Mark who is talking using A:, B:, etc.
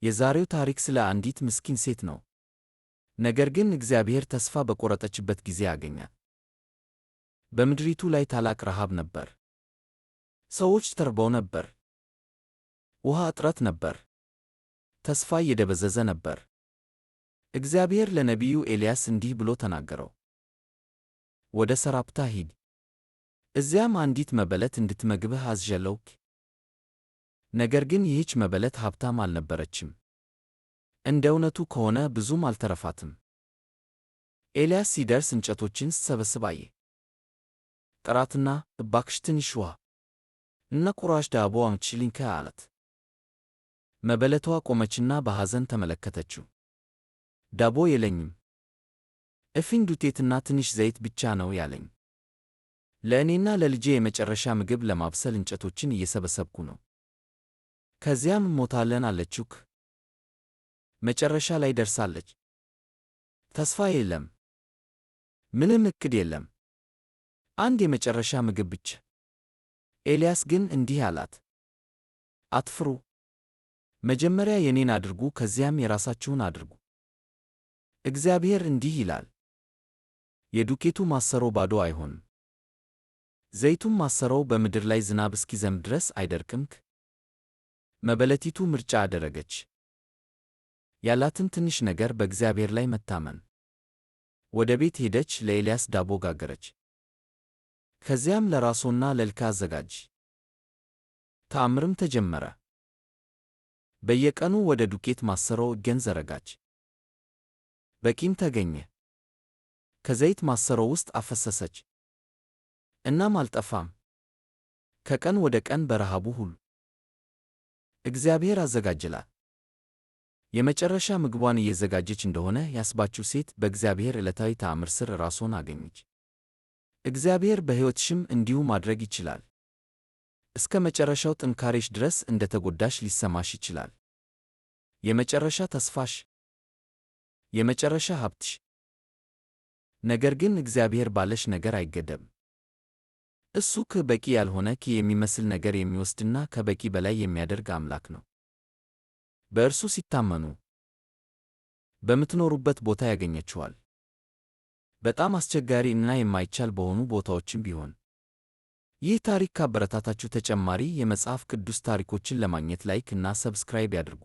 A: የዛሬው ታሪክ ስለ አንዲት ምስኪን ሴት ነው። ነገር ግን እግዚአብሔር ተስፋ በቆረጠችበት ጊዜ አገኛት። በምድሪቱ ላይ ታላቅ ረሃብ ነበር። ሰዎች ተርበው ነበር። ውሃ እጥረት ነበር። ተስፋ እየደበዘዘ ነበር። እግዚአብሔር ለነቢዩ ኤልያስ እንዲህ ብሎ ተናገረው። ወደ ሰራፕታ ሂድ፣ እዚያም አንዲት መበለት እንድትመግብህ አዝዣለሁ። ነገር ግን ይህች መበለት ሀብታም አልነበረችም። እንደ እውነቱ ከሆነ ብዙም አልተረፋትም። ኤልያስ ሲደርስ እንጨቶችን ስትሰበስብ አየ። ጠራትና እባክሽ ትንሽ ውሃ እና ቁራሽ ዳቦ አምጪልኝ አላት። መበለቷ ቆመችና በሐዘን ተመለከተችው። ዳቦ የለኝም፣ እፍኝ ዱቄትና ትንሽ ዘይት ብቻ ነው ያለኝ። ለእኔና ለልጄ የመጨረሻ ምግብ ለማብሰል እንጨቶችን እየሰበሰብኩ ነው። ከዚያም እንሞታለን አለችው። መጨረሻ ላይ ደርሳለች። ተስፋ የለም። ምንም ዕቅድ የለም። አንድ የመጨረሻ ምግብ ብቻ። ኤልያስ ግን እንዲህ አላት፣ አትፍሩ። መጀመሪያ የኔን አድርጉ፣ ከዚያም የራሳችሁን አድርጉ። እግዚአብሔር እንዲህ ይላል፣ የዱቄቱ ማሰሮ ባዶ አይሆንም፣ ዘይቱም ማሰሮው በምድር ላይ ዝናብ እስኪዘንብ ድረስ አይደርቅም። መበለቲቱ ምርጫ አደረገች። ያላትን ትንሽ ነገር በእግዚአብሔር ላይ መታመን። ወደ ቤት ሄደች፣ ለኤልያስ ዳቦ ጋገረች። ከዚያም ለራሷና ለልካ አዘጋጅ። ተአምርም ተጀመረ። በየቀኑ ወደ ዱቄት ማሰሮው እጄን ዘረጋች። በቂም ተገኘ። ከዘይት ማሰሮው ውስጥ አፈሰሰች። እናም አልጠፋም። ከቀን ወደ ቀን በረሃቡ ሁሉ እግዚአብሔር አዘጋጀላት። የመጨረሻ ምግቧን እየዘጋጀች እንደሆነ ያስባችው ሴት በእግዚአብሔር ዕለታዊ ተአምር ስር ራሷን አገኘች። እግዚአብሔር በሕይወትሽም እንዲሁ ማድረግ ይችላል። እስከ መጨረሻው ጥንካሬሽ ድረስ እንደ ተጎዳሽ ሊሰማሽ ይችላል። የመጨረሻ ተስፋሽ፣ የመጨረሻ ሀብትሽ። ነገር ግን እግዚአብሔር ባለሽ ነገር አይገደብም። እሱ በቂ ያልሆነ የሚመስል ነገር የሚወስድና ከበቂ በላይ የሚያደርግ አምላክ ነው። በእርሱ ሲታመኑ በምትኖሩበት ቦታ ያገኘችዋል። በጣም አስቸጋሪ እና የማይቻል በሆኑ ቦታዎችም ቢሆን። ይህ ታሪክ ካበረታታችሁ ተጨማሪ የመጽሐፍ ቅዱስ ታሪኮችን ለማግኘት ላይክ እና ሰብስክራይብ ያድርጉ።